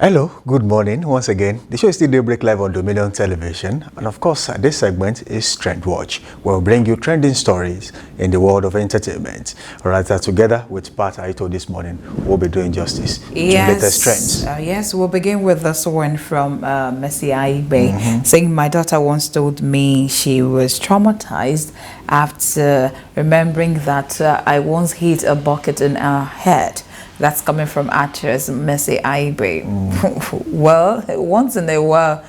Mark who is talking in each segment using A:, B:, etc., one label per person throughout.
A: Hello, good morning once again. The show is still Daybreak live on Dominion Television, and of course this segment is Trend Watch, where we'll bring you trending stories in the world of entertainment. Alright, together with Pat Aito this morning, we'll be doing justice to the latest trends.
B: Yes, we'll begin with this one from Mercy Aibe, saying, "My daughter once told me she was traumatized after remembering that I once hit a bucket in her head." That's coming from actress Mercy Aibe. Well, once in a while,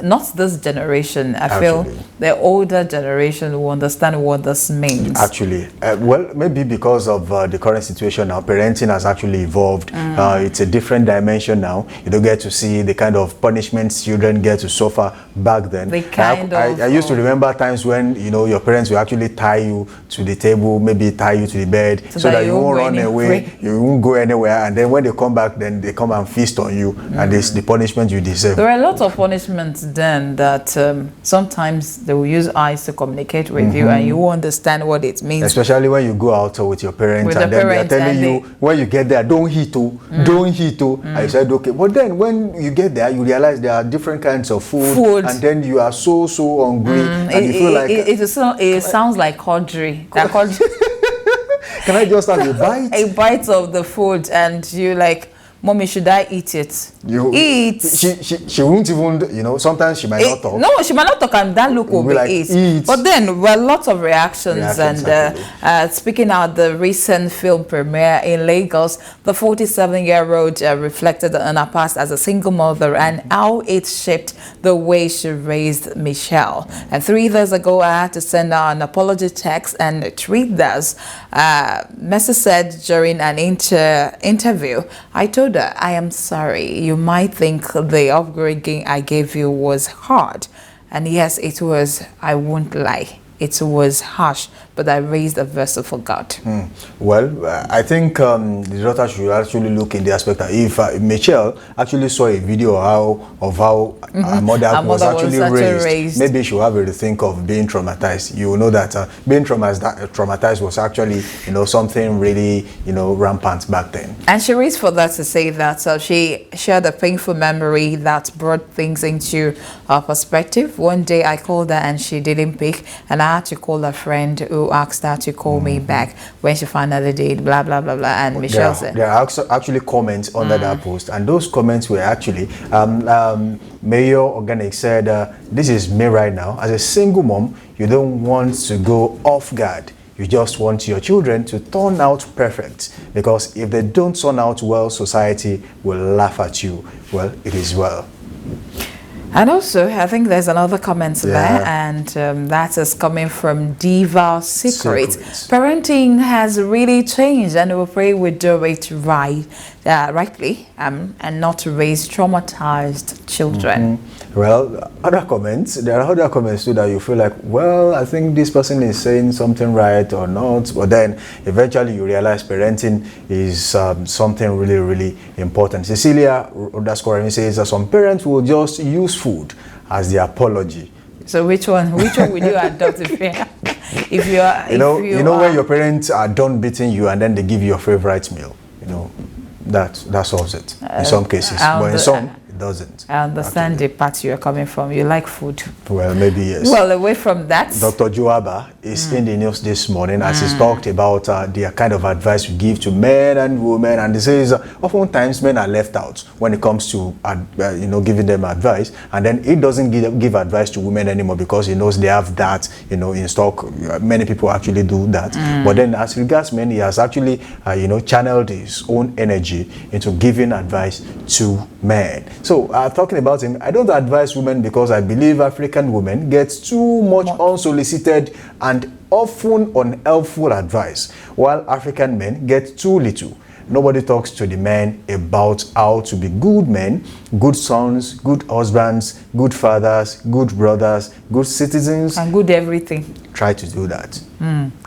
B: not this generation. I feel the older generation will understand what this means.
A: Actually, well, maybe because of the current situation now, parenting has actually evolved. It's a different dimension now. You don't get to see the kind of punishments children get to suffer back then. I used to remember times when, you know, your parents will actually tie you to the table, maybe tie you to the bed, so that you won't run away, you won't go anywhere, and then when they come back, then they come and feast on you, and it's the punishment you deserve.
B: There are a lot of punishments then that sometimes they will use eyes to communicate with you, and you won't understand what it means.
A: Especially when you go out with your parents, and then they're telling you, when you get there, don't hit, don't hit. I said, okay. But then when you get there, you realize there are different kinds of food. And then you are so hungry, and you feel like...
B: It sounds like Audrey.
A: Can I just have a bite?
B: A bite of the food, and you like, "Mommy, should I eat it?"
A: You
B: eat.
A: She won't even, you know, sometimes she might not talk.
B: No, she might not talk, and that look will be like, eat. But then, well, lots of reactions. And speaking out the recent film premiere in Lagos, the 47-year-old reflected on her past as a single mother and how it shaped the way she raised Michelle. And 3 days ago, I had to send her an apology text and tweet this. Messi said during an interview, "I told her, I am sorry. You might think the upbringing I gave you was hard. And yes, it was. I won't lie. It was harsh, but I raised a vessel for God."
A: Well, I think the daughter should actually look in the aspect that if Michelle actually saw a video of how her mother was actually raised, maybe she'll have a rethink of being traumatized. You will know that being traumatized was actually, you know, something really, you know, rampant back then.
B: And she raised for that to say that she shared a painful memory that brought things into perspective. One day I called her and she didn't pick, and I had to call a friend who asked her to call me back when she finally did, blah blah blah blah. And Michelle said
A: there are actually comments under that post, and those comments were actually Mayor Organic said, "This is me right now. As a single mom, you don't want to go off guard. You just want your children to turn out perfect, because if they don't turn out well, society will laugh at you." Well, it is well.
B: And also, I think there's another comment there, and that is coming from Diva Secrets. Parenting has really changed, and we pray we do it rightly, and not to raise traumatized children.
A: Well, other comments, there are other comments too that you feel like, well, I think this person is saying something right or not, but then eventually you realize parenting is something really important. Cecilia _ says some parents will just use food as the apology.
B: So which one will you adopt if you are?
A: You know when your parents are done beating you and then they give you your favorite meal, you know, that solves it in some cases, but in some doesn't.
B: I understand the part you're coming from. You like food.
A: Well, maybe yes.
B: Well, away from that,
A: Dr. Joaba is in the news this morning as he's talked about the kind of advice we give to men and women, and he says oftentimes men are left out when it comes to you know, giving them advice, and then he doesn't give advice to women anymore because he knows they have that, you know, in stock. Many people actually do that, but then as regards men, he has actually you know, channeled his own energy into giving advice to men. So talking about him, I don't advise women because I believe African women get too much unsolicited and often unhelpful advice, while African men get too little. Nobody talks to the men about how to be good men, good sons, good husbands, good fathers, good brothers, good citizens,
B: and good everything.
A: try to do that.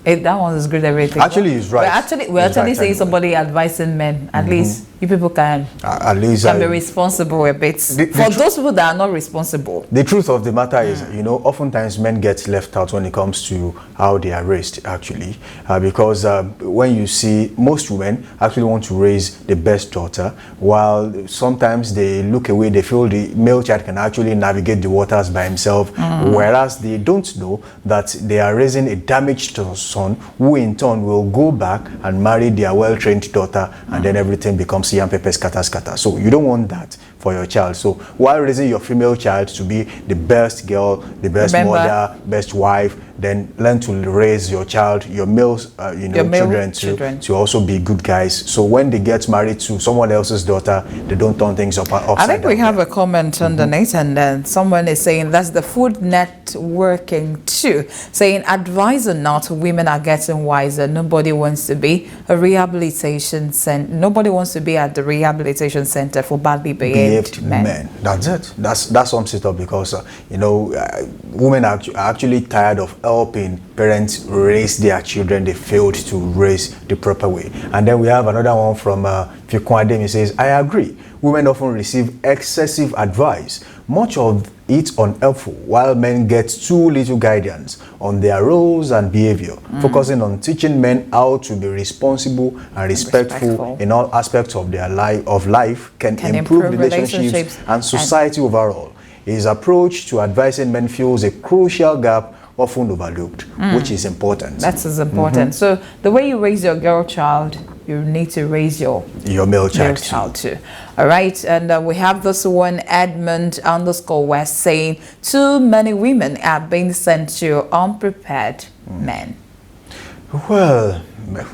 B: That one is good. Everything.
A: Actually, it's right.
B: We're actually saying somebody advising men. At least you people can be responsible a bit. For those people that are not responsible.
A: The truth of the matter is, you know, oftentimes men get left out when it comes to how they are raised. Actually, because when you see most women actually want to raise the best daughter, while sometimes they look away. They feel the male child can actually navigate the waters by himself, whereas they don't know that they are raising a damaged son who in turn will go back and marry their well-trained daughter, and then everything becomes yam pepper scatter. So you don't want that for your child. So while raising your female child to be the best girl, the best mother, best wife, then learn to raise your child, your male, children to also be good guys. So when they get married to someone else's daughter, they don't turn things upside down.
B: I think we have a comment underneath, and then someone is saying that's the Food Networking too, saying advise or not, women are getting wiser. Nobody wants to be a rehabilitation center. Nobody wants to be at the rehabilitation center for badly behaved men.
A: That's it. That's some setup because women are actually tired of helping parents raise their children they failed to raise the proper way. And then we have another one from Fikwadem. He says, I agree. Women often receive excessive advice, much of it unhelpful, while men get too little guidance on their roles and behavior. Focusing on teaching men how to be responsible and respectful in all aspects of their life can improve relationships and society overall. His approach to advising men fills a crucial gap often overlooked, which is important.
B: That is important. So the way you raise your girl child, you need to raise your
A: male child
B: too. All right, and we have this one, Edmund_West, saying too many women are being sent to unprepared men.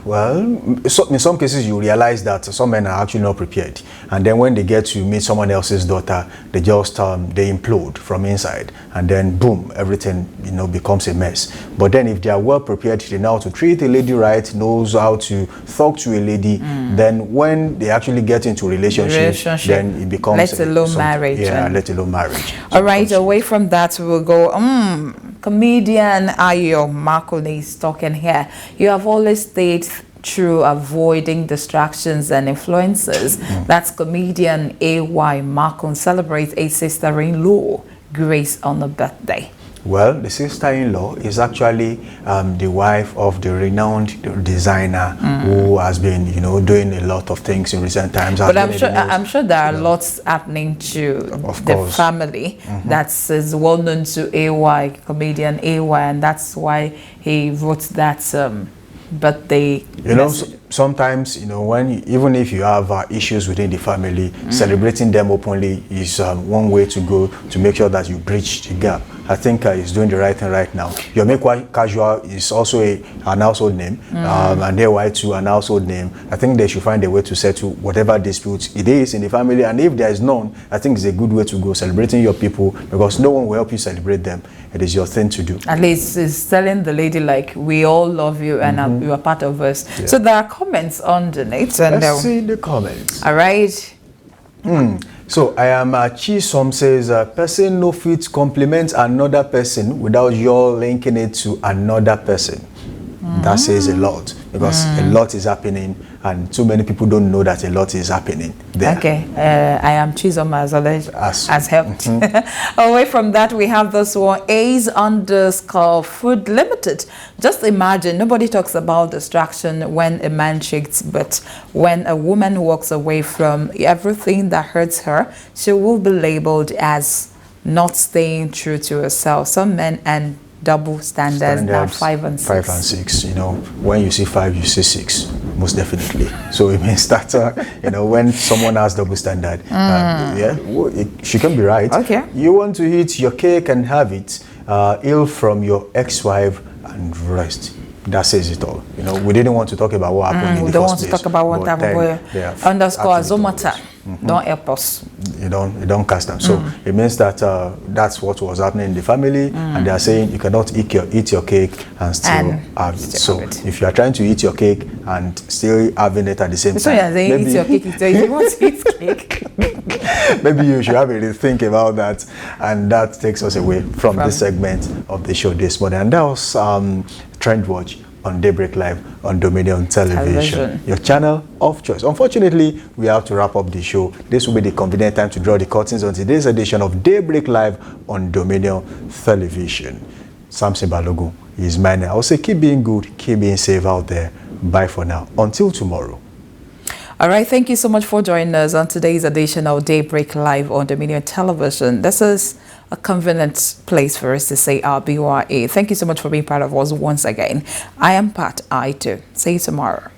A: Well, so in some cases you realize that some men are actually not prepared, and then when they get to meet someone else's daughter, they just they implode from inside, and then boom, everything becomes a mess. But then if they are well prepared, they know how to treat a lady right, knows how to talk to a lady, then when they actually get into relationship, then it becomes
B: let alone marriage.
A: Let alone marriage.
B: All right, away from that, we'll go. Comedian Ayo Makoni is talking here. You have always stayed true, avoiding distractions and influences. That's comedian A.Y. Makon celebrates a sister-in-law, Grace, on her birthday.
A: Well, the sister-in-law is actually the wife of the renowned designer who has been, doing a lot of things in recent times.
B: But I'm sure there are lots happening to the family that is well known to AY, comedian AY, and that's why he wrote that birthday.
A: Sometimes, even if you have issues within the family, celebrating them openly is one way to go to make sure that you bridge the gap. I think he's doing the right thing right now. Yomekwa Casual is also an household name, and AY too an household name. I think they should find a way to settle whatever disputes it is in the family, and if there is none, I think it's a good way to go, celebrating your people, because no one will help you celebrate them. It is your thing to do.
B: At least it's telling the lady, like, we all love you and you are part of us. Yeah. So there are comments underneath. And
A: let's see the comments.
B: All right.
A: So I am Chisom says, person no fit compliment another person without your linking it to another person. That says a lot, because a lot is happening and too many people don't know that a lot is happening there.
B: Okay, I am Chisom as helped. Away from that, we have this one, Ace_Food Limited. Just imagine, nobody talks about distraction when a man cheats, but when a woman walks away from everything that hurts her, she will be labeled as not staying true to herself. Some men and double standards now 5 and 6.
A: 5 and 6, when you see 5 you see 6, most definitely. So it means that when someone has double standard, she can be right.
B: Okay,
A: you want to eat your cake and have it, ill from your ex-wife and rest. that says it all. You know, we didn't want to talk about what happened in the first place.
B: We don't want to talk about what happened. Underscore Azomata. Don't help us.
A: You don't cast them. So it means that that's what was happening in the family, and they are saying you cannot eat your cake and still have it. So if you are trying to eat your cake and still having it at the same time,
B: so you're saying eat your cake. If you want to eat cake,
A: maybe you should have a rethink about that. And that takes us away from this segment of the show this morning. And that was Trend Watch on Daybreak Live on Dominion Television, your channel of choice. Unfortunately, we have to wrap up the show. This will be the convenient time to draw the curtains on today's edition of Daybreak Live on Dominion Television. Samson Balogun is my name. I will say keep being good, keep being safe out there. Bye for now. Until tomorrow.
B: All right, thank you so much for joining us on today's edition of Daybreak Live on Dominion Television. This is a convenient place for us to say our BYA. Thank you so much for being part of us once again. I am Pat I too. See you tomorrow.